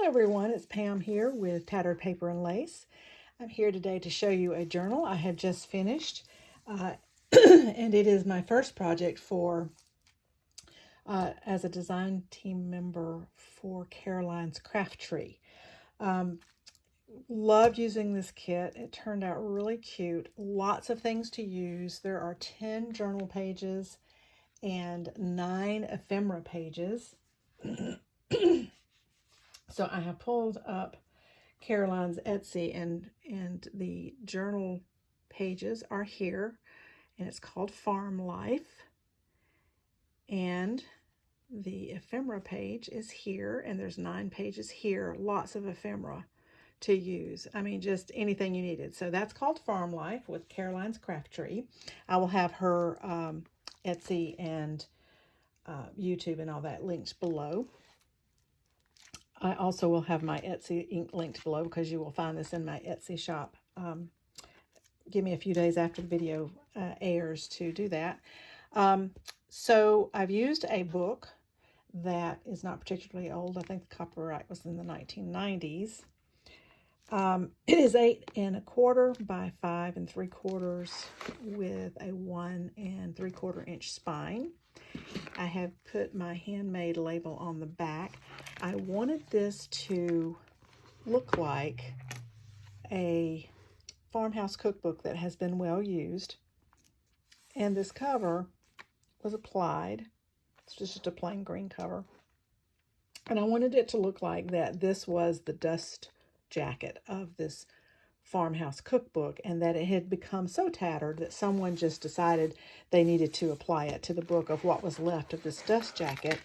everyone, it's Pam here with Tattered Paper and Lace. I'm here today to show you a journal I have just finished, and it is my first project for as a design team member for CarolinesCraftTree. Loved using this kit. It turned out really cute. Lots of things to use. There are 10 journal pages and 9 ephemera pages. So I have pulled up Caroline's Etsy, and the journal pages are here, and it's called Farm Life. And the ephemera page is here, and there's 9 pages here. Lots of ephemera to use. I mean, just anything you needed. So that's called Farm Life with CarolinesCraftTree. I will have her Etsy and YouTube and all that linked below. I also will have my Etsy linked below because you will find this in my Etsy shop. Give me a few days after the video airs to do that. So I've used a book that is not particularly old. I think the copyright was in the 1990s. It is 8 1/4 by 5 3/4 with a 1 3/4 inch spine. I have put my handmade label on the back. I wanted this to look like a farmhouse cookbook that has been well used. And this cover was applied. It's just a plain green cover. And I wanted it to look like that this was the dust jacket of this farmhouse cookbook, and that it had become so tattered that someone just decided they needed to apply it to the book of what was left of this dust jacket.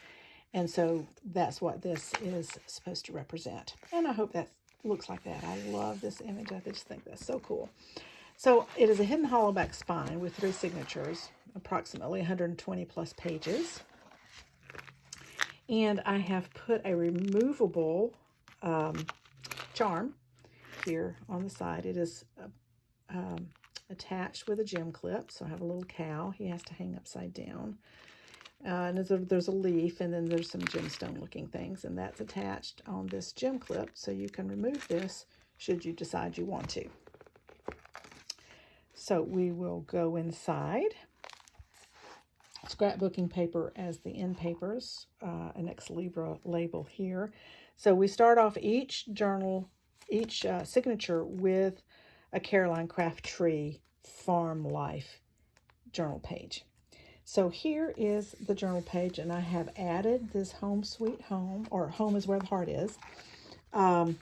And so that's what this is supposed to represent. And I hope that looks like that. I love this image. I just think that's so cool. So it is a hidden hollowback spine with 3 signatures, approximately 120 plus pages. And I have put a removable charm here on the side. It is attached with a gem clip. So I have a little cow. He has to hang upside down. And there's a leaf, and then there's some gemstone looking things, and that's attached on this gem clip, so you can remove this should you decide you want to. So we will go inside. Scrapbooking paper as the end papers, an ex libra label here. So we start off each journal, each signature with a CarolineCraftTree Farm Life journal page. So here is the journal page, and I have added this Home Sweet Home, or Home is Where the Heart Is, and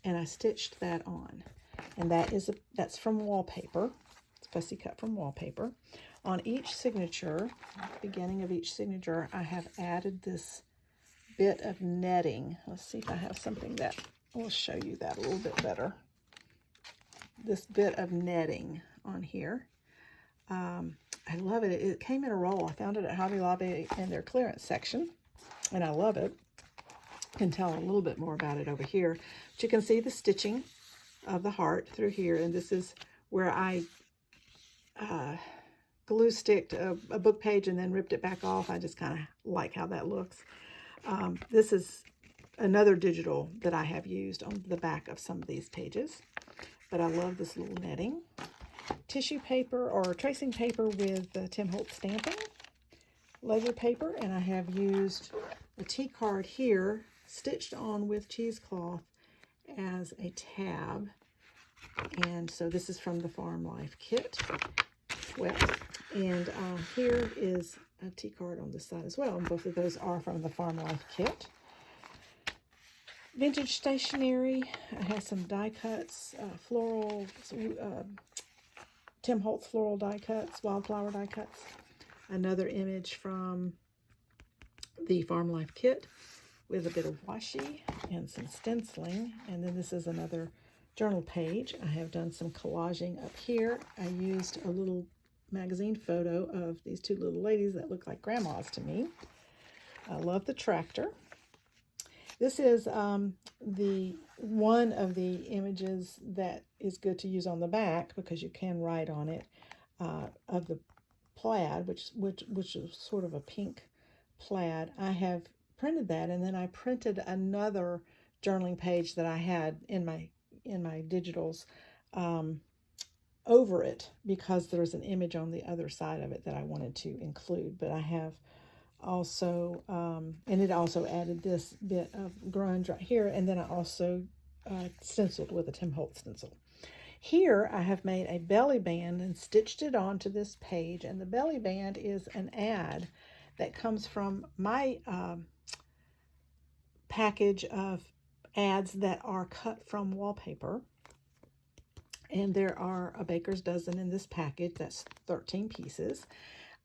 I stitched that on. And that's from wallpaper. It's fussy cut from wallpaper. On each signature, at the beginning of each signature, I have added this bit of netting. Let's see if I have something that will show you that a little bit better. This bit of netting on here. I love it. It came in a roll. I found it at Hobby Lobby in their clearance section, and I love it. I can tell a little bit more about it over here. But you can see the stitching of the heart through here, and this is where I glue sticked a book page and then ripped it back off. I just kind of like how that looks. This is another digital that I have used on the back of some of these pages, but I love this little netting. Tissue paper or tracing paper with Tim Holtz stamping, ledger paper, and I have used a T-card here stitched on with cheesecloth as a tab. And so this is from the Farm Life kit. Well, and here is a T-card on this side as well, and both of those are from the Farm Life kit. Vintage stationery. I have some die cuts, floral, Tim Holtz floral die cuts, wildflower die cuts. Another image from the Farm Life kit with a bit of washi and some stenciling. And then this is another journal page. I have done some collaging up here. I used a little magazine photo of these 2 little ladies that look like grandmas to me. I love the tractor. This is the one of the images that is good to use on the back because you can write on it of the plaid, which is sort of a pink plaid. I have printed that, and then I printed another journaling page that I had in my digitals over it, because there's an image on the other side of it that I wanted to include. But I have also, and it also added this bit of grunge right here, and then I also stenciled with a Tim Holtz stencil. Here I have made a belly band and stitched it onto this page, and the belly band is an ad that comes from my package of ads that are cut from wallpaper. And there are a baker's dozen in this package. That's 13 pieces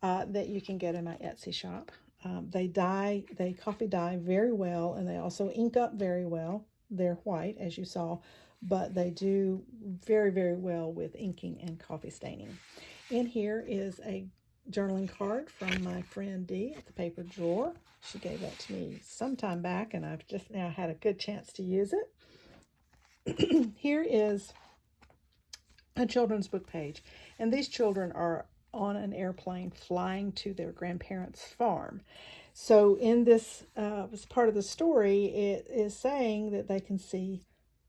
that you can get in my Etsy shop. They coffee dye very well, and they also ink up very well. They're white, as you saw, but they do very, very well with inking and coffee staining. In here is a journaling card from my friend Dee at the paper drawer. She gave that to me some time back, and I've just now had a good chance to use it. Here is a children's book page, and these children are on an airplane flying to their grandparents' farm. So in this part of the story, it is saying that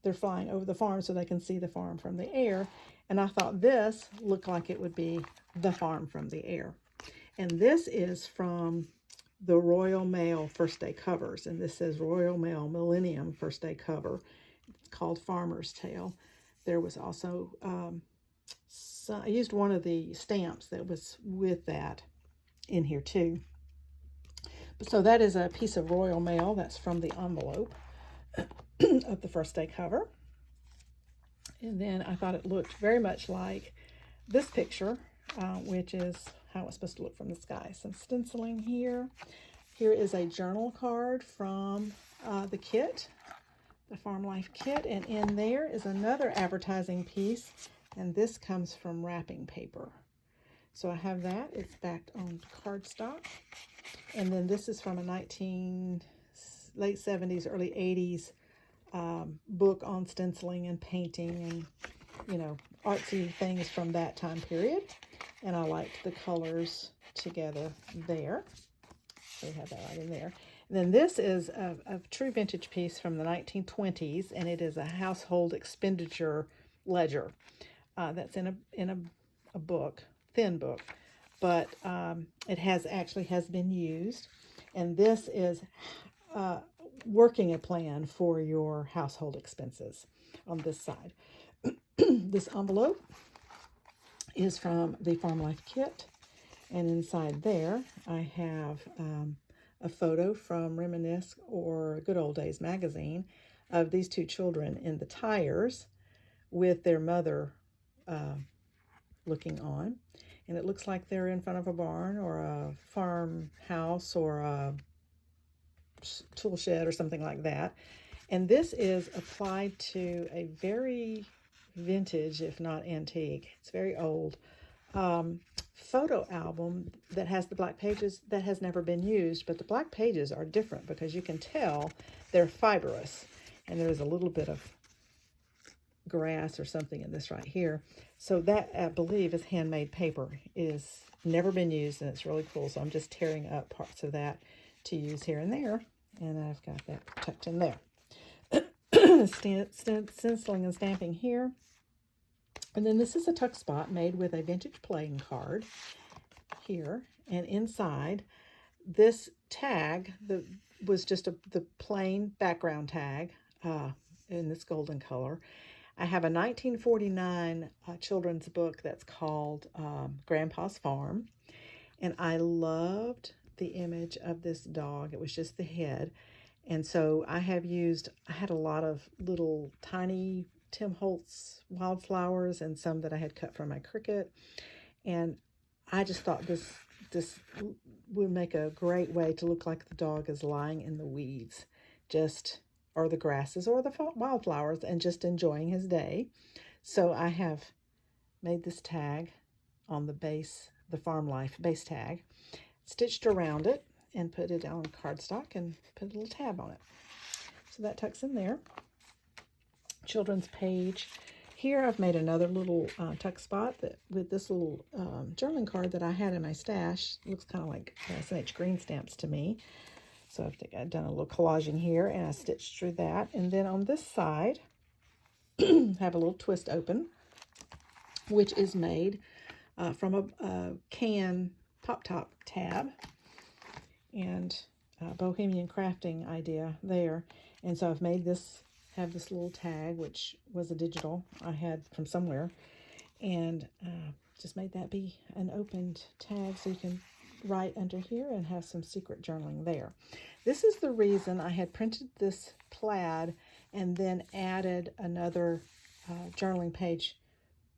they're flying over the farm so they can see the farm from the air. And I thought this looked like it would be the farm from the air. And this is from the Royal Mail First Day covers. And this says Royal Mail Millennium First Day cover. It's called Farmer's Tale. There was also, I used one of the stamps that was with that in here too. So that is a piece of Royal Mail. That's from the envelope of the First Day cover. And then I thought it looked very much like this picture, which is how it's supposed to look from the sky. Some stenciling here. Here is a journal card from the kit, the Farm Life kit, and in there is another advertising piece, and this comes from wrapping paper. So I have that. It's backed on cardstock. And then this is from a late 70s, early 80s book on stenciling and painting and, artsy things from that time period. And I liked the colors together there. So we have that right in there. And then this is a true vintage piece from the 1920s, and it is a household expenditure ledger that's in a book, thin book, but it has been used. And this is working a plan for your household expenses on this side. This envelope is from the Farm Life kit, and inside there I have a photo from Reminisce or Good Old Days magazine of these two children in the tires with their mother looking on. And it looks like they're in front of a barn or a farmhouse or a tool shed or something like that. And this is applied to a very vintage, if not antique, it's very old, photo album that has the black pages that has never been used, but the black pages are different because you can tell they're fibrous, and there's a little bit of grass or something in this right here. So that, I believe, is handmade paper. It has never been used, and it's really cool. So I'm just tearing up parts of that to use here and there, and I've got that tucked in there. Stenciling and stamping here. And then this is a tuck spot made with a vintage playing card here. And inside, this tag was just the plain background tag in this golden color. I have a 1949 children's book that's called Grandpa's Farm. And I loved the image of this dog. It was just the head. And so I had a lot of little tiny Tim Holtz wildflowers and some that I had cut from my Cricut. And I just thought this would make a great way to look like the dog is lying in the weeds, or the grasses or the wildflowers, and just enjoying his day. So I have made this tag on the base, the Farm Life base tag, stitched around it, and put it on cardstock and put a little tab on it. So that tucks in there. Children's page. Here I've made another little tuck spot with this little journaling card that I had in my stash. It looks kind of like S&H green stamps to me. So I've done a little collaging here, and I stitched through that. And then on this side, I have a little twist open, which is made from a can pop-top tab, and bohemian crafting idea there. And so I've made this, have this little tag, which was a digital I had from somewhere, and just made that be an opened tag so you can write under here and have some secret journaling there. This is the reason I had printed this plaid and then added another journaling page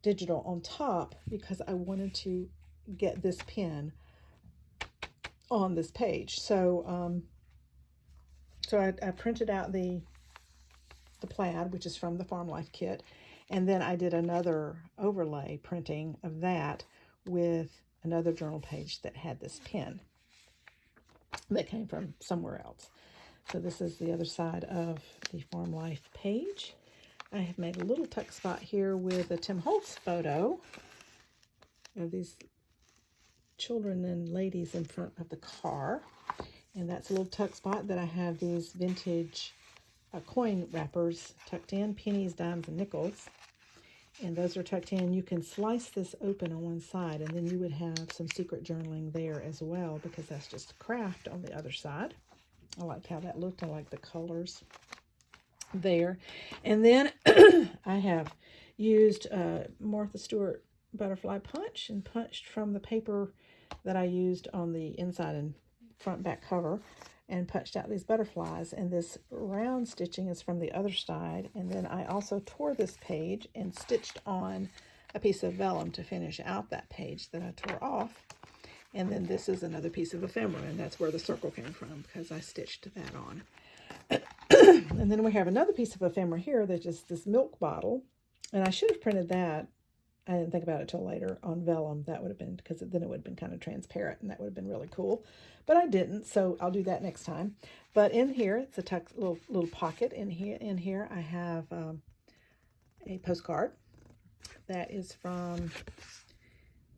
digital on top, because I wanted to get this pin on this page. So I printed out the plaid, which is from the Farm Life kit, and then I did another overlay printing of that with another journal page that had this pin that came from somewhere else. So this is the other side of the Farm Life page. I have made a little tuck spot here with a Tim Holtz photo of these children and ladies in front of the car. And that's a little tuck spot that I have these vintage coin wrappers tucked in, pennies, dimes, and nickels. And those are tucked in. You can slice this open on one side, and then you would have some secret journaling there as well, because that's just a craft on the other side. I liked how that looked. I like the colors there. And then I have used Martha Stewart butterfly punch and punched from the paper that I used on the inside and front back cover, and punched out these butterflies. And this round stitching is from the other side. And then I also tore this page and stitched on a piece of vellum to finish out that page that I tore off. And then this is another piece of ephemera, and that's where the circle came from, because I stitched that on. And then we have another piece of ephemera here that's just this milk bottle, and I should have printed that. I didn't think about it till later on vellum. That would have been, because then it would have been kind of transparent, and that would have been really cool. But I didn't, so I'll do that next time. But in here, it's a tuck, little pocket. In here, I have a postcard that is from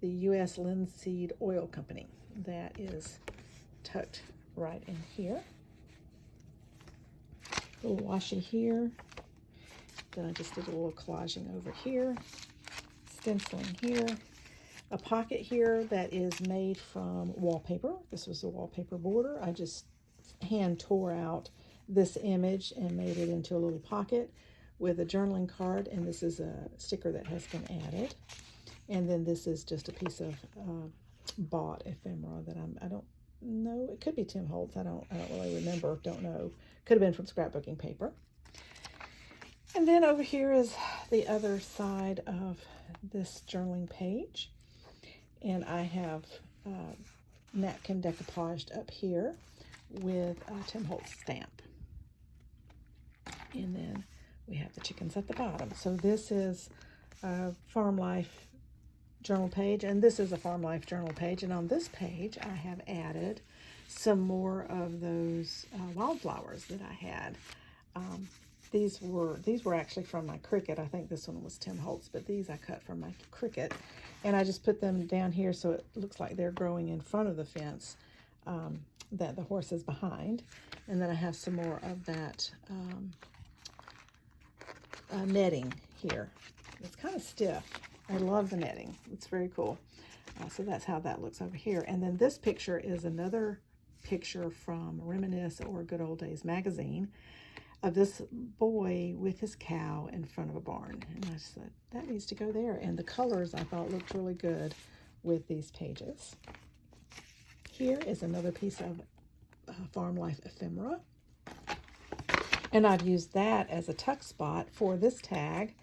the U.S. Linseed Oil Company. That is tucked right in here. A little washi here. Then I just did a little collaging over here. Stenciling here. A pocket here that is made from wallpaper. This was a wallpaper border. I just hand tore out this image and made it into a little pocket with a journaling card, and this is a sticker that has been added. And then this is just a piece of bought ephemera that I don't know. It could be Tim Holtz. I don't really remember. Don't know. Could have been from scrapbooking paper. And then over here is the other side of this journaling page. And I have napkin decoupaged up here with a Tim Holtz stamp. And then we have the chickens at the bottom. So this is a Farm Life journal page, and this is a Farm Life journal page. And on this page, I have added some more of those wildflowers that I had. These were actually from my cricket. I think this one was Tim Holtz, but these I cut from my cricket. And I just put them down here so it looks like they're growing in front of the fence that the horse is behind. And then I have some more of that netting here. It's kind of stiff. I love the netting. It's very cool. So that's how that looks over here. And then this picture is another picture from Reminisce or Good Old Days magazine of this boy with his cow in front of a barn. And I said, that needs to go there. And the colors I thought looked really good with these pages. Here is another piece of Farm Life ephemera. And I've used that as a tuck spot for this tag,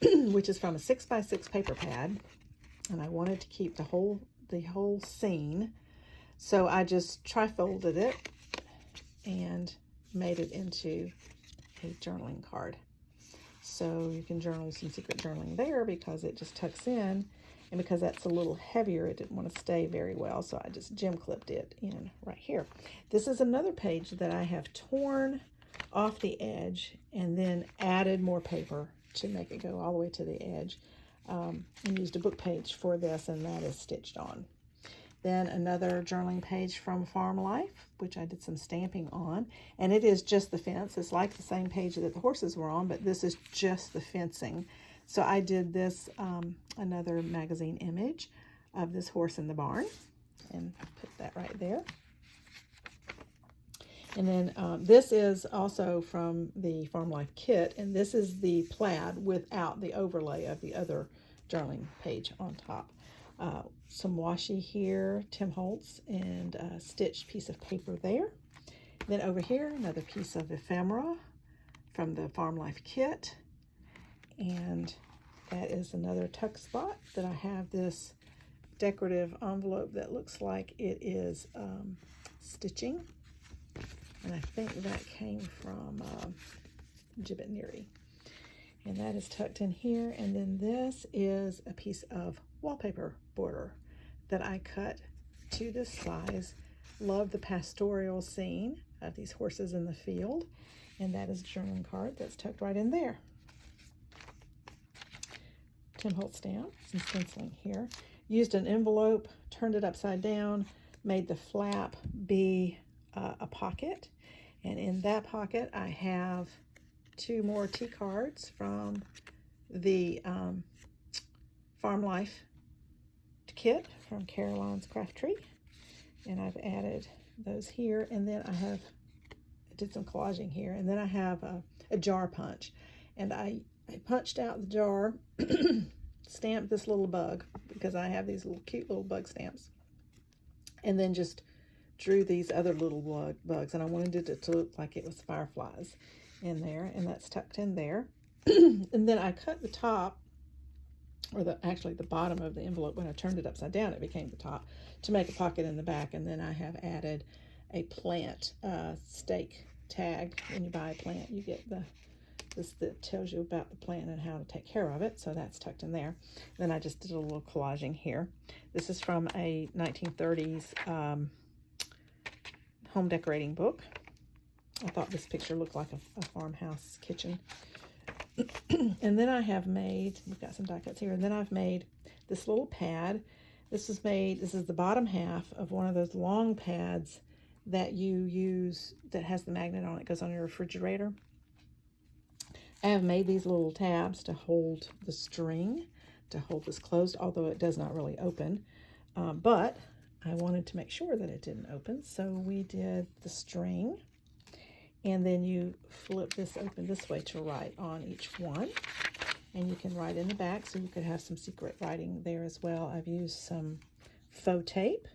which is from a 6x6 paper pad. And I wanted to keep the whole scene. So I just tri-folded it and made it into a journaling card. So you can journal some secret journaling there because it just tucks in, and because that's a little heavier, it didn't want to stay very well, so I just gem clipped it in right here. This is another page that I have torn off the edge and then added more paper to make it go all the way to the edge, and used a book page for this, and that is stitched on. Then another journaling page from Farm Life, which I did some stamping on. And it is just the fence. It's like the same page that the horses were on, but this is just the fencing. So I did this, another magazine image of this horse in the barn. And put that right there. And then this is also from the Farm Life kit, and this is the plaid without the overlay of the other journaling page on top. Some washi here, Tim Holtz, and a stitched piece of paper there. Then over here, another piece of ephemera from the Farm Life kit. And that is another tuck spot that I have this decorative envelope that looks like it is stitching. And I think that came from Gibbet Neary. And that is tucked in here. And then this is a piece of wallpaper border that I cut to this size. Love the pastoral scene of these horses in the field. And that is a journaling card that's tucked right in there. Tim Holtz stamp, some stenciling here. Used an envelope, turned it upside down, made the flap be a pocket. And in that pocket, I have 2 more tea cards from the Farm Life kit from CarolinesCraftTree. And I've added those here. And then I did some collaging here. And then I have a jar punch. And I punched out the jar, stamped this little bug, because I have these little cute little bug stamps. And then just drew these other little bugs, and I wanted it to look like it was fireflies in there, and that's tucked in there. And then I cut the top, or actually the bottom of the envelope. When I turned it upside down, it became the top, to make a pocket in the back. And then I have added a plant stake tag. When you buy a plant, you get this that tells you about the plant and how to take care of it. So that's tucked in there. Then I just did a little collaging here. This is from a 1930s home decorating book. I thought this picture looked like a farmhouse kitchen. And then I have made, we've got some die cuts here, and then I've made this little pad. This is the bottom half of one of those long pads that you use that has the magnet on it, goes on your refrigerator. I have made these little tabs to hold the string, to hold this closed, although it does not really open. But I wanted to make sure that it didn't open, so we did the string, and then you flip this open this way to write on each one, and you can write in the back, so you could have some secret writing there as well. I've used some faux tape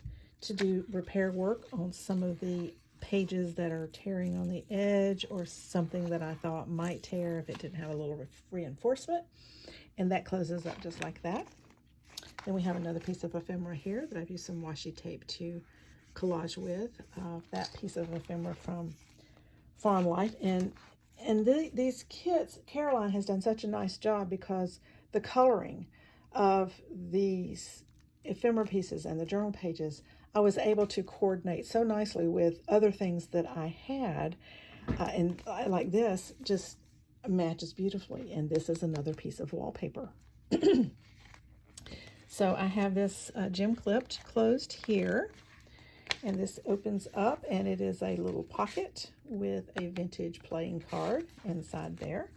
to do repair work on some of the pages that are tearing on the edge, or something that I thought might tear if it didn't have a little reinforcement, and that closes up just like that. Then we have another piece of ephemera here that I've used some washi tape to collage with. That piece of ephemera from Farm Life. And these kits, Caroline has done such a nice job, because the coloring of these ephemera pieces and the journal pages, I was able to coordinate so nicely with other things that I had. And like this just matches beautifully. And this is another piece of wallpaper. So I have this gem clipped closed here, and this opens up, and it is a little pocket with a vintage playing card inside there.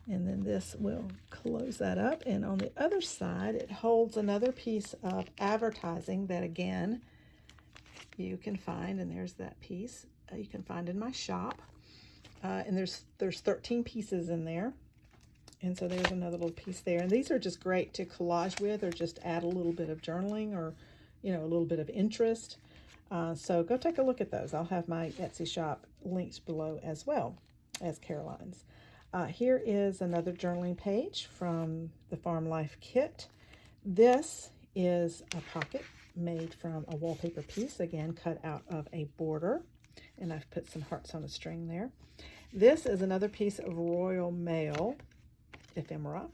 And then this will close that up, and on the other side it holds another piece of advertising that, again, you can find, and there's that piece you can find in my shop. And there's 13 pieces in there. And so there's another little piece there. And these are just great to collage with, or just add a little bit of journaling, or, a little bit of interest. So go take a look at those. I'll have my Etsy shop linked below as well as Caroline's. Here is another journaling page from the Farm Life kit. This is a pocket made from a wallpaper piece, again, cut out of a border. And I've put some hearts on a string there. This is another piece of Royal Mail ephemera.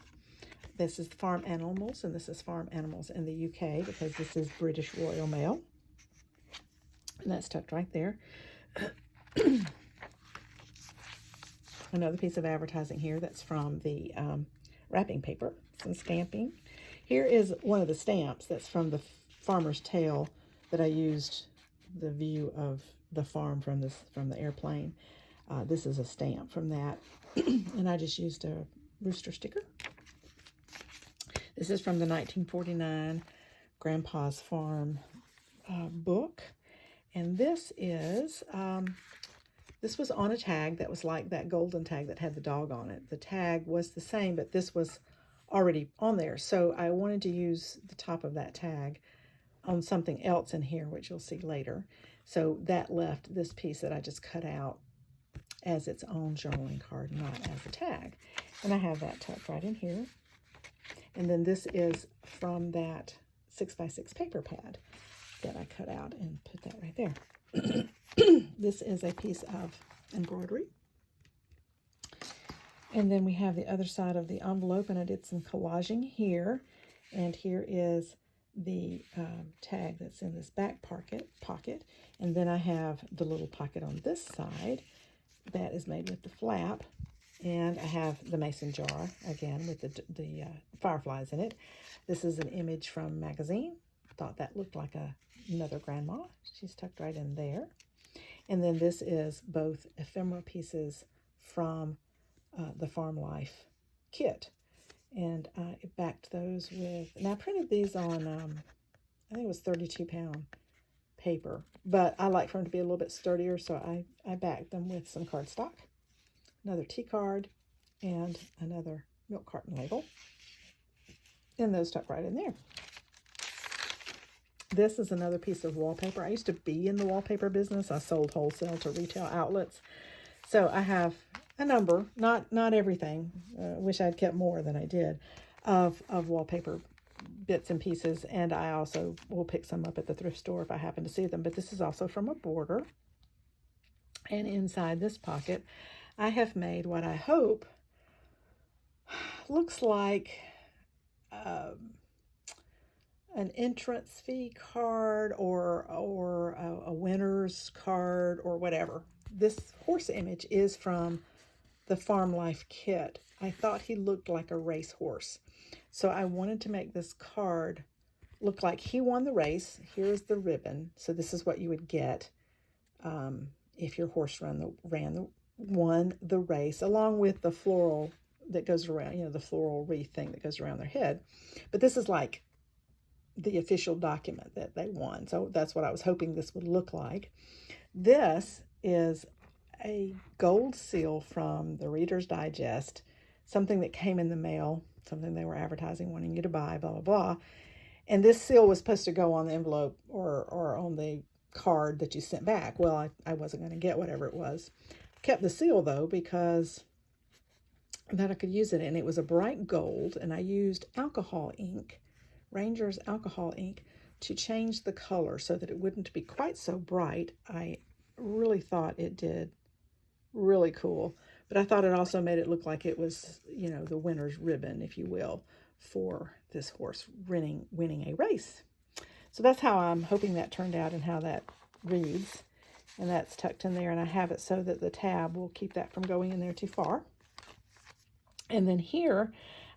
This is Farm Animals, and this is Farm Animals in the UK, because this is British Royal Mail. And that's tucked right there. Another piece of advertising here that's from the wrapping paper, some stamping. Here is one of the stamps that's from the Farmer's Tale that I used the view of the farm from the airplane. This is a stamp from that, and I just used a rooster sticker. This is from the 1949 Grandpa's Farm book, and this was on a tag that was like that golden tag that had the dog on it. The tag was the same, but this was already on there, so I wanted to use the top of that tag on something else in here, which you'll see later. So that left this piece that I just cut out as its own journaling card, not as a tag. And I have that tucked right in here. And then this is from that 6x6 paper pad that I cut out and put that right there. This is a piece of embroidery. And then we have the other side of the envelope, and I did some collaging here. And here is the tag that's in this back pocket. And then I have the little pocket on this side that is made with the flap. And I have the mason jar, again, with the fireflies in it. This is an image from a magazine. Thought that looked like another grandma. She's tucked right in there. And then this is both ephemera pieces from the Farm Life kit. And I backed those with, and I printed these on, I think it was 32-pound paper. But I like for them to be a little bit sturdier, so I backed them with some cardstock, another tea card, and another milk carton label. And those tuck right in there. This is another piece of wallpaper. I used to be in the wallpaper business. I sold wholesale to retail outlets. So I have a number, not everything, wish I'd kept more than I did, of wallpaper bits and pieces. And I also will pick some up at the thrift store if I happen to see them. But this is also from a border. And inside this pocket, I have made what I hope looks like an entrance fee card or a winner's card or whatever. This horse image is from the Farm Life kit. I thought he looked like a racehorse. So I wanted to make this card look like he won the race. Here's the ribbon. So this is what you would get if your horse won the race, along with the floral that goes around, the floral wreath thing that goes around their head. But this is like the official document that they won. So that's what I was hoping this would look like. This is a gold seal from the Reader's Digest, something that came in the mail, something they were advertising, wanting you to buy, blah, blah, blah. And this seal was supposed to go on the envelope or on the card that you sent back. Well, I wasn't going to get whatever it was. Kept the seal, though, because that I could use it, and it was a bright gold, and I used alcohol ink, Ranger's alcohol ink, to change the color so that it wouldn't be quite so bright. I really thought it did really cool, but I thought it also made it look like it was, the winner's ribbon, if you will, for this horse winning a race. So that's how I'm hoping that turned out and how that reads. And that's tucked in there, and I have it so that the tab will keep that from going in there too far. And then here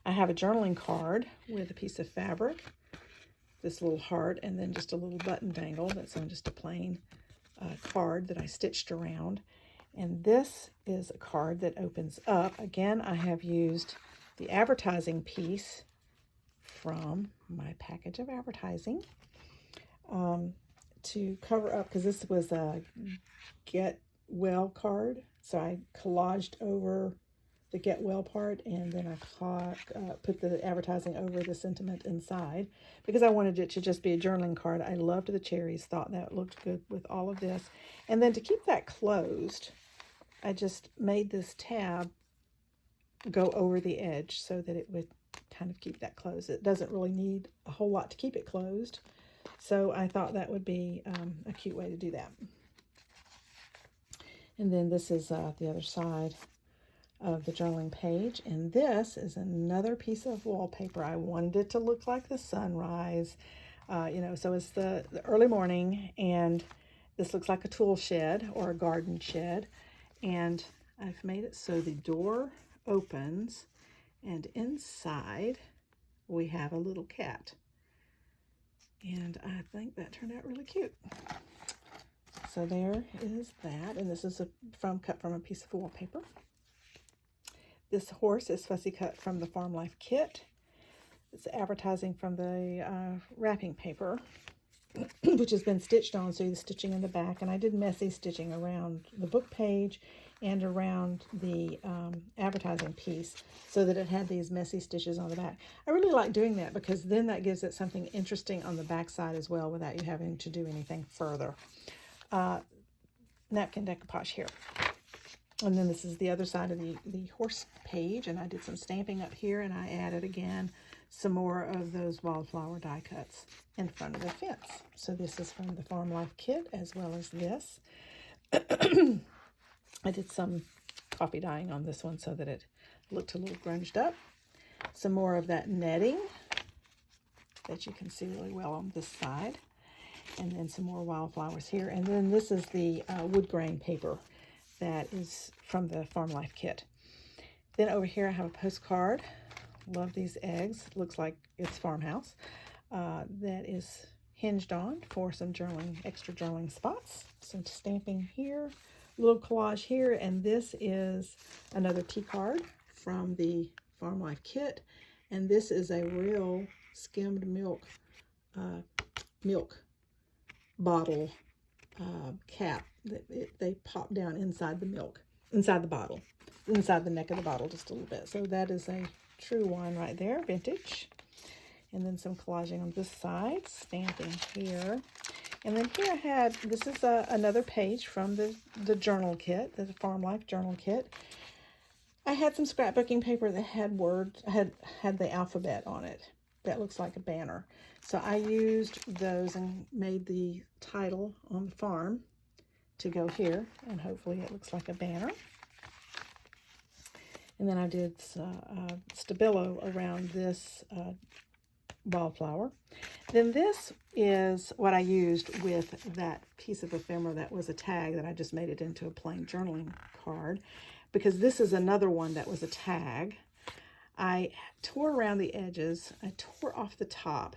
I have a journaling card with a piece of fabric, this little heart, and then just a little button dangle that's on just a plain card that I stitched around. And this is a card that opens up. Again, I have used the advertising piece from my package of advertising to cover up, because this was a Get Well card. So I collaged over the Get Well part, and then I put the advertising over the sentiment inside, because I wanted it to just be a journaling card. I loved the cherries, thought that looked good with all of this. And then to keep that closed, I just made this tab go over the edge so that it would kind of keep that closed. It doesn't really need a whole lot to keep it closed. So I thought that would be a cute way to do that. And then this is the other side of the journaling page. And this is another piece of wallpaper. I wanted it to look like the sunrise. So it's the early morning, and this looks like a tool shed or a garden shed. And I've made it so the door opens, and inside we have a little cat. And I think that turned out really cute. So there is that, and this is cut from a piece of wallpaper. This horse is fussy cut from the Farm Life kit. It's advertising from the wrapping paper, which has been stitched on, so the stitching in the back. And I did messy stitching around the book page and around the advertising piece so that it had these messy stitches on the back. I really like doing that because then that gives it something interesting on the back side as well without you having to do anything further. Napkin decoupage here. And then this is the other side of the horse page, and I did some stamping up here, and I added again some more of those wildflower die cuts in front of the fence. So this is from the Farm Life kit as well as this. I did some coffee dyeing on this one so that it looked a little grunged up. Some more of that netting that you can see really well on this side. And then some more wildflowers here. And then this is the wood grain paper that is from the Farm Life kit. Then over here I have a postcard. Love these eggs. Looks like it's farmhouse. That is hinged on for some journaling, extra journaling spots. Some stamping here, little collage here, and this is another tea card from the Farm Life kit. And this is a real skimmed milk bottle cap that they pop down inside the milk, inside the bottle, inside the neck of the bottle just a little bit. So that is a true one right there, vintage. And then some collaging on this side, stamping here. And then here I had, this is another page from the journal kit, the Farm Life journal kit. I had some scrapbooking paper that had words, had the alphabet on it. That looks like a banner. So I used those and made the title on the farm to go here, and hopefully it looks like a banner. And then I did stabilo around this wildflower. Then this is what I used with that piece of ephemera that was a tag that I just made it into a plain journaling card, because this is another one that was a tag. I tore around the edges, I tore off the top,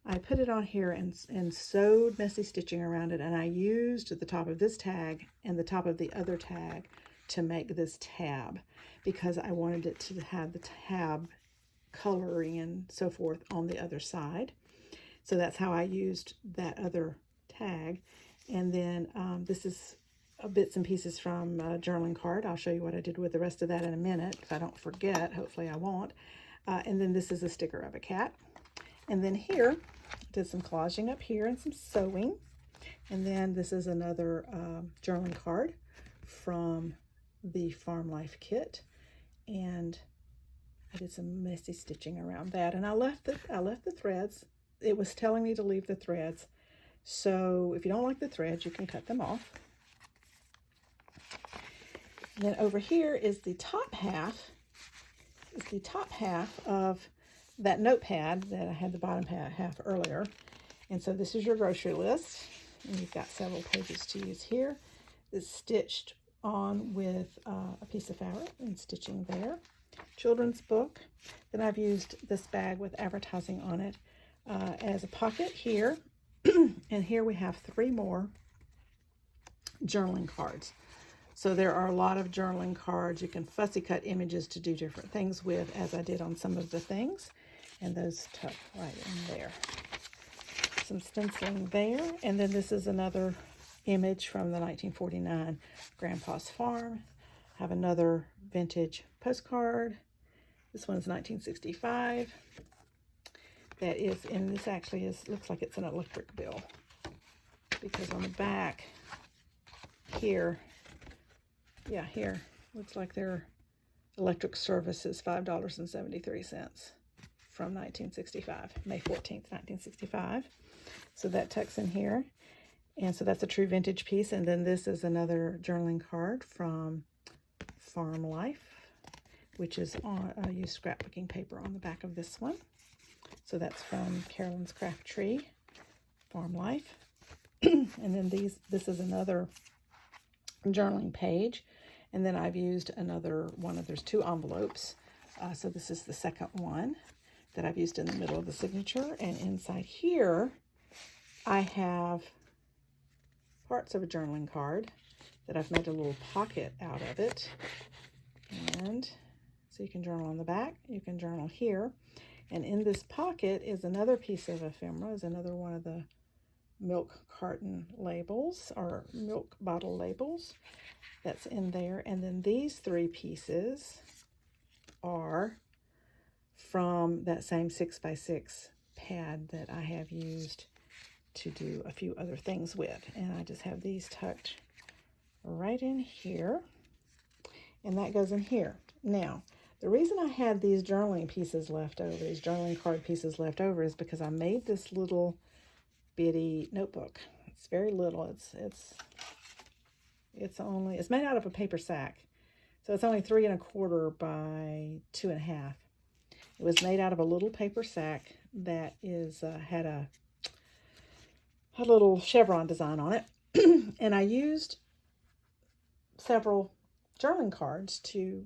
I put it on here and sewed messy stitching around it, and I used the top of this tag and the top of the other tag to make this tab, because I wanted it to have the tab coloring and so forth on the other side. So that's how I used that other tag. And then this is bits and pieces from a journaling card. I'll show you what I did with the rest of that in a minute, if I don't forget. Hopefully I won't. And then this is a sticker of a cat. And then here, did some collaging up here and some sewing. And then this is another journaling card from the Farm Life kit. And I did some messy stitching around that. And I left the threads. It was telling me to leave the threads. So if you don't like the threads, you can cut them off. And then over here is the top half. Is the top half of that notepad that I had the bottom half earlier. And so this is your grocery list. And you've got several pages to use here. It's stitched on with a piece of fabric and stitching there. Children's book. Then I've used this bag with advertising on it as a pocket here. And here we have 3 more journaling cards. So there are a lot of journaling cards. You can fussy cut images to do different things with, as I did on some of the things. And those tuck right in there. Some stenciling there. And then this is another image from the 1949 Grandpa's Farm. I have another vintage postcard. This one's 1965. That is, and this actually looks like it's an electric bill, because on the back here, yeah, here, looks like their electric service is $5.73 from 1965, May 14th, 1965. So that tucks in here. And so that's a true vintage piece. And then this is another journaling card from Farm Life, which is on, I used scrapbooking paper on the back of this one. So that's from CarolinesCraftTree, Farm Life. And then this is another journaling page. And then I've used another one of, there's 2 envelopes. So this is the second one that I've used in the middle of the signature. And inside here I have parts of a journaling card that I've made a little pocket out of it. And so you can journal on the back, you can journal here. And in this pocket is another piece of ephemera, is another one of the milk carton labels or milk bottle labels that's in there. And then these 3 pieces are from that same 6x6 pad that I have used to do a few other things with. And I just have these tucked right in here, and that goes in here. Now, the reason I had these journaling pieces left over, these journaling card pieces left over, is because I made this little bitty notebook. It's very little. It's made out of a paper sack, so it's only 3 1/4 by 2 1/2. It was made out of a little paper sack that had a little chevron design on it, and I used several journaling cards to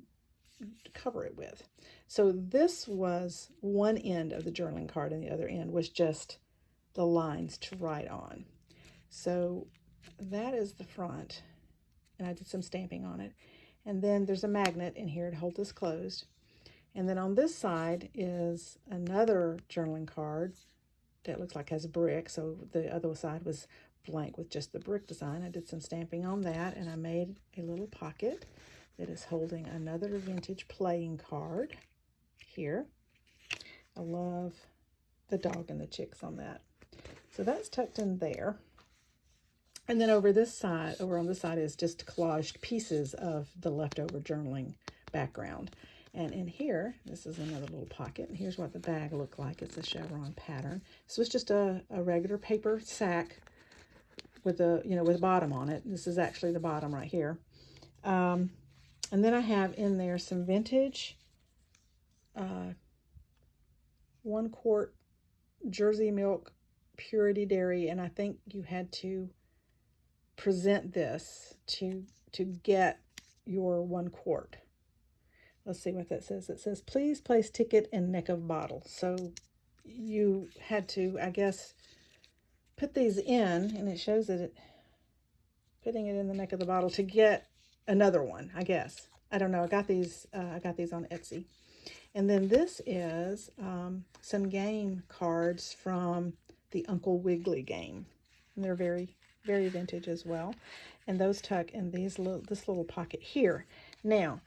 cover it with. So this was one end of the journaling card, and the other end was just the lines to write on. So that is the front, and I did some stamping on it. And then there's a magnet in here to hold this closed. And then on this side is another journaling card that looks like has a brick. So the other side was blank with just the brick design. I did some stamping on that, and I made a little pocket that is holding another vintage playing card here. I love the dog and the chicks on that. So that's tucked in there. And then over on this side is just collaged pieces of the leftover journaling background. And in here, this is another little pocket. And here's what the bag looked like. It's a chevron pattern. This was just a regular paper sack with with a bottom on it. This is actually the bottom right here. And then I have in there some vintage 1 quart Jersey milk purity dairy, and I think you had to present this to get your 1 quart. Let's see what that says. It says, please place ticket and neck of bottle. So you had to, I guess, put these in, and it shows that putting it in the neck of the bottle to get another one, I guess. I don't know. I got these on Etsy. And then this is some game cards from the Uncle Wiggily game. And they're very, very vintage as well. And those tuck in this little pocket here. Now,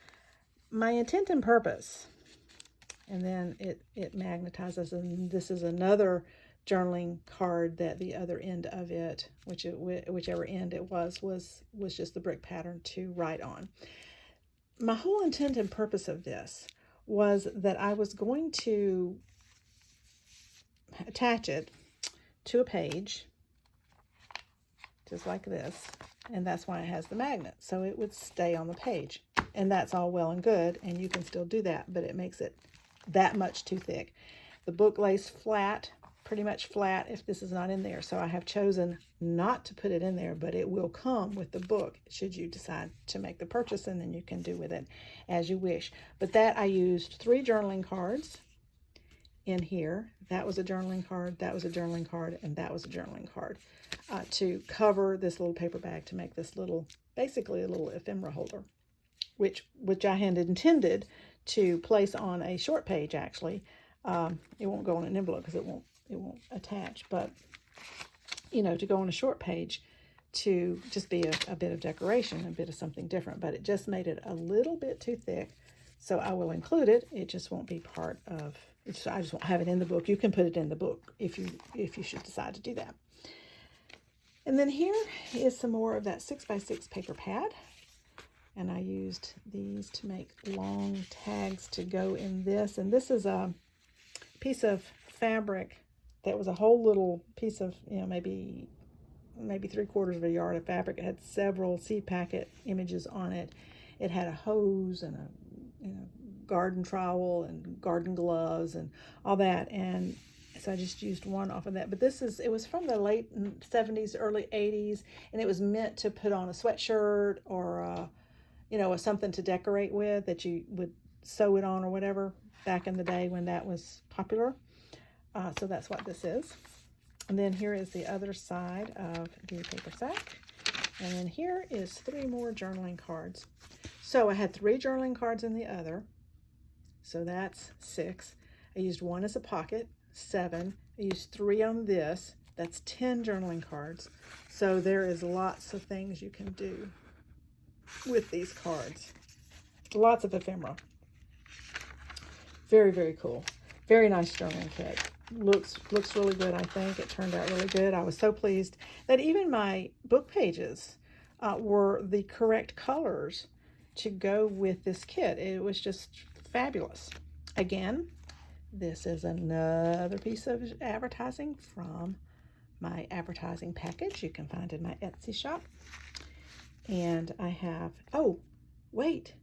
my intent and purpose, and then it magnetizes, and this is another journaling card that the other end of it, whichever end it was just the brick pattern to write on. My whole intent and purpose of this was that I was going to attach it to a page just like this, and that's why it has the magnet, so it would stay on the page. And that's all well and good, and you can still do that, but it makes it that much too thick. The book lays flat, pretty much flat, if this is not in there. So I have chosen not to put it in there, but it will come with the book should you decide to make the purchase, and then you can do with it as you wish. But that I used 3 journaling cards in here. That was a journaling card, that was a journaling card, and that was a journaling card to cover this little paper bag, to make this basically a little ephemera holder, which I had intended to place on a short page. Actually, it won't go on an envelope because it won't attach, but to go on a short page to just be a bit of decoration, a bit of something different. But it just made it a little bit too thick, so I will include it. It just won't be part of. I just won't have it in the book. You can put it in the book if you should decide to do that. And then here is some more of that 6x6 paper pad. And I used these to make long tags to go in this. And this is a piece of fabric that was a whole little piece of, maybe 3/4 of a yard of fabric. It had several seed packet images on it. It had a hose and a garden trowel and garden gloves and all that. And so I just used one off of that. But it was from the late 70s, early 80s, and it was meant to put on a sweatshirt or something to decorate with that you would sew it on or whatever back in the day when that was popular. So that's what this is. And then here is the other side of the paper sack. And then here is 3 more journaling cards. So I had 3 journaling cards in the other. So that's 6. I used 1 as a pocket, 7. I used 3 on this. That's 10 journaling cards. So there is lots of things you can do with these cards. Lots of ephemera. Very, very cool. Very nice journaling kit. Looks really good, I think. It turned out really good. I was so pleased that even my book pages were the correct colors to go with this kit. It was just fabulous. Again, this is another piece of advertising from my advertising package you can find in my Etsy shop. And I have, oh, wait.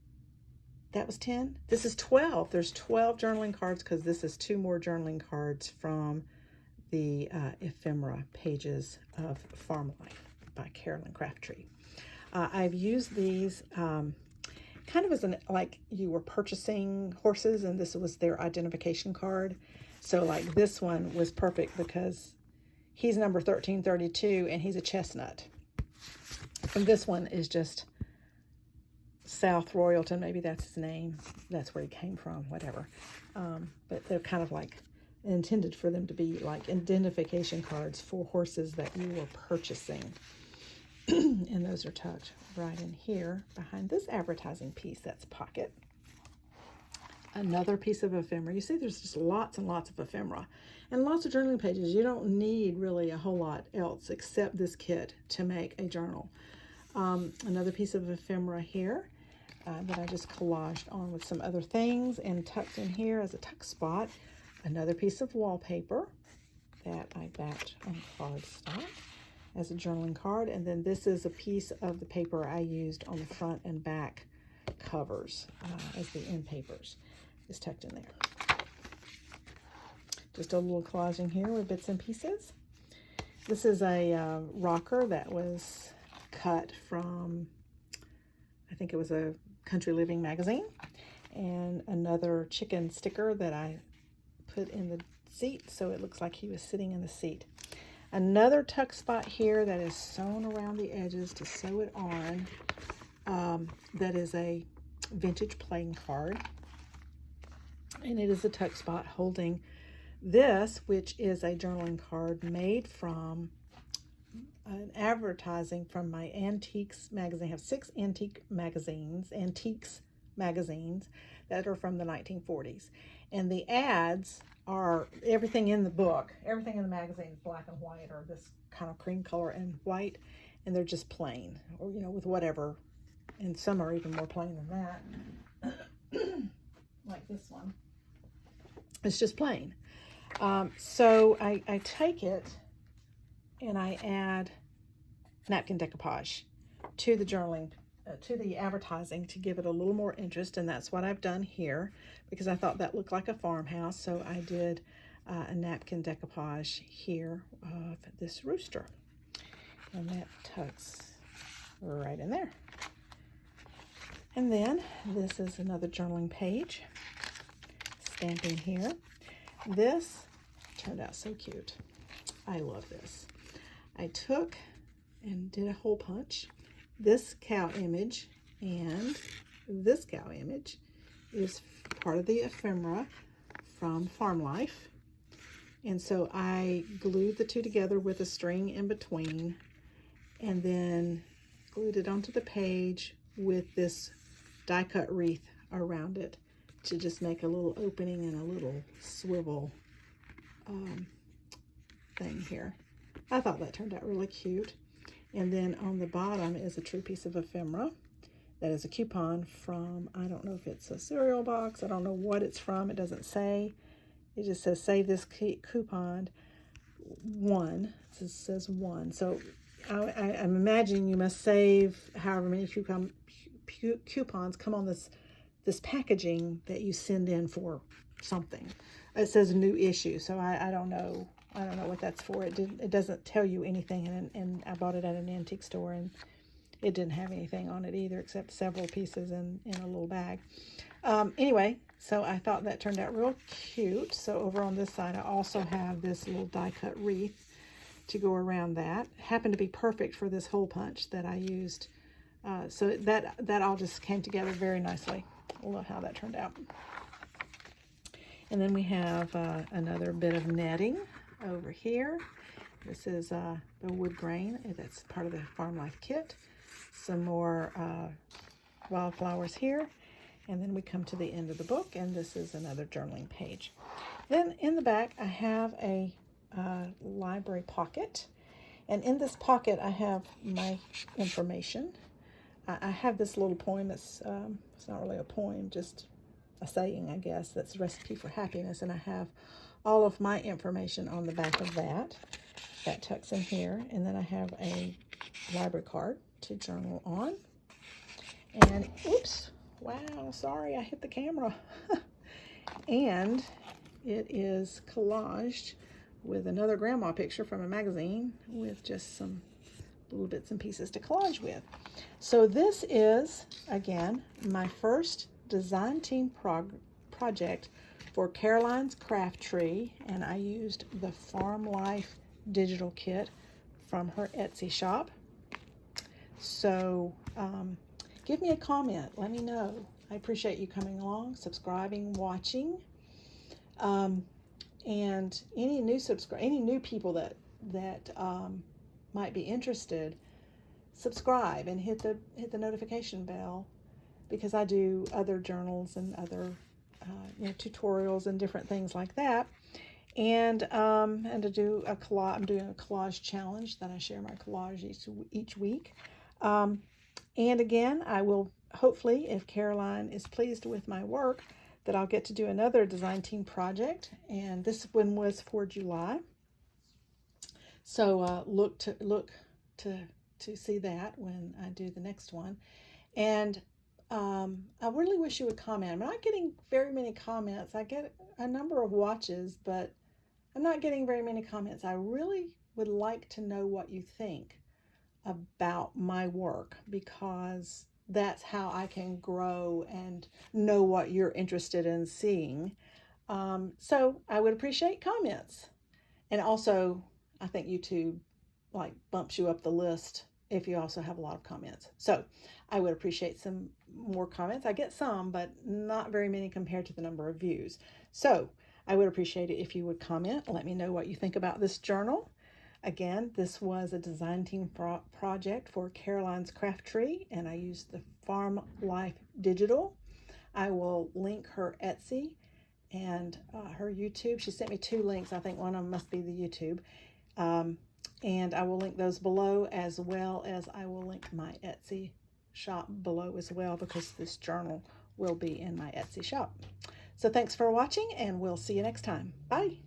That was 10. This is 12. There's 12 journaling cards because this is 2 more journaling cards from the ephemera pages of Farm Life by CarolinesCraftTree. I've used these kind of as like you were purchasing horses and this was their identification card. So like this one was perfect because he's number 1332 and he's a chestnut. And this one is just South Royalton, maybe that's his name. That's where he came from, whatever. But they're kind of like intended for them to be like identification cards for horses that you were purchasing. And those are tucked right in here behind this advertising piece. That's pocket. Another piece of ephemera. You see there's just lots and lots of ephemera and lots of journaling pages. You don't need really a whole lot else except this kit to make a journal. Another piece of ephemera here that I just collaged on with some other things, and tucked in here as a tuck spot, another piece of wallpaper that I backed on cardstock as a journaling card. And then this is a piece of the paper I used on the front and back covers as the end papers. It's tucked in there. Just a little collaging here with bits and pieces. This is a rocker that was cut from, I think it was a Country Living magazine, and another chicken sticker that I put in the seat so it looks like he was sitting in the seat. Another tuck spot here that is sewn around the edges to sew it on. That is a vintage playing card, and it is a tuck spot holding this, which is a journaling card made from an advertising from my Antiques magazine. I have 6 antiques magazines that are from the 1940s. And the ads are everything in the book. Everything in the magazine is black and white, or this kind of cream color and white. And they're just plain, or, you know, with whatever. And some are even more plain than that. Like this one. It's just plain. So I take it and I add napkin decoupage to the journaling, to the advertising to give it a little more interest, and that's what I've done here because I thought that looked like a farmhouse. So I did a napkin decoupage here of this rooster, and that tucks right in there. And then this is another journaling page, stamping here. This turned out so cute. I love this. I took and did a hole punch. This cow image and this cow image is part of the ephemera from Farm Life. And so I glued the two together with a string in between, and then glued it onto the page with this die cut wreath around it to just make a little opening and a little swivel thing here. I thought that turned out really cute. And then on the bottom is a true piece of ephemera. That is a coupon from, I don't know if it's a cereal box. I don't know what it's from. It doesn't say. It just says, save this coupon 1. It says 1. So I'm imagining you must save however many coupons come on this packaging that you send in for something. It says new issue, so I don't know. I don't know what that's for. It doesn't tell you anything, and I bought it at an antique store, and it didn't have anything on it either except several pieces in a little bag. Anyway, so I thought that turned out real cute. So over on this side, I also have this little die cut wreath to go around that. Happened to be perfect for this hole punch that I used. So that all just came together very nicely. I love how that turned out. And then we have another bit of netting over here. This is the wood grain. That's part of the Farm Life kit. Some more wildflowers here. And then we come to the end of the book, and this is another journaling page. Then in the back, I have a library pocket. And in this pocket, I have my information. I have this little poem. It's not really a poem, just a saying, I guess. That's a recipe for happiness. And I have all of my information on the back of that. That tucks in here. And then I have a library card to journal on. And, oops, wow, sorry, I hit the camera. And it is collaged with another grandma picture from a magazine with just some little bits and pieces to collage with. So this is, again, my first design team project for CarolinesCraftTree, and I used the Farm Life digital kit from her Etsy shop. So give me a comment. Let me know. I appreciate you coming along, subscribing, watching. And any new people that might be interested, subscribe and hit the notification bell, because I do other journals and other tutorials and different things like that. And to do a collage, I'm doing a collage challenge that I share my collage each week. And again, I will hopefully, if Caroline is pleased with my work, that I'll get to do another design team project, and this one was for July. So look to see that when I do the next one. And I really wish you would comment. I'm not getting very many comments. I get a number of watches, but I'm not getting very many comments. I really would like to know what you think about my work, because that's how I can grow and know what you're interested in seeing. So I would appreciate comments. And also, I think YouTube bumps you up the list if you also have a lot of comments. So I would appreciate some more comments. I get some, but not very many compared to the number of views. So I would appreciate it if you would comment. Let me know what you think about this journal. Again, this was a design team project for CarolinesCraftTree, and I used the Farm Life Digital. I will link her Etsy and her YouTube. She sent me 2 links. I think one of them must be the YouTube. And I will link those below, as well as I will link my Etsy shop below as well, because this journal will be in my Etsy shop. So thanks for watching, and we'll see you next time. Bye.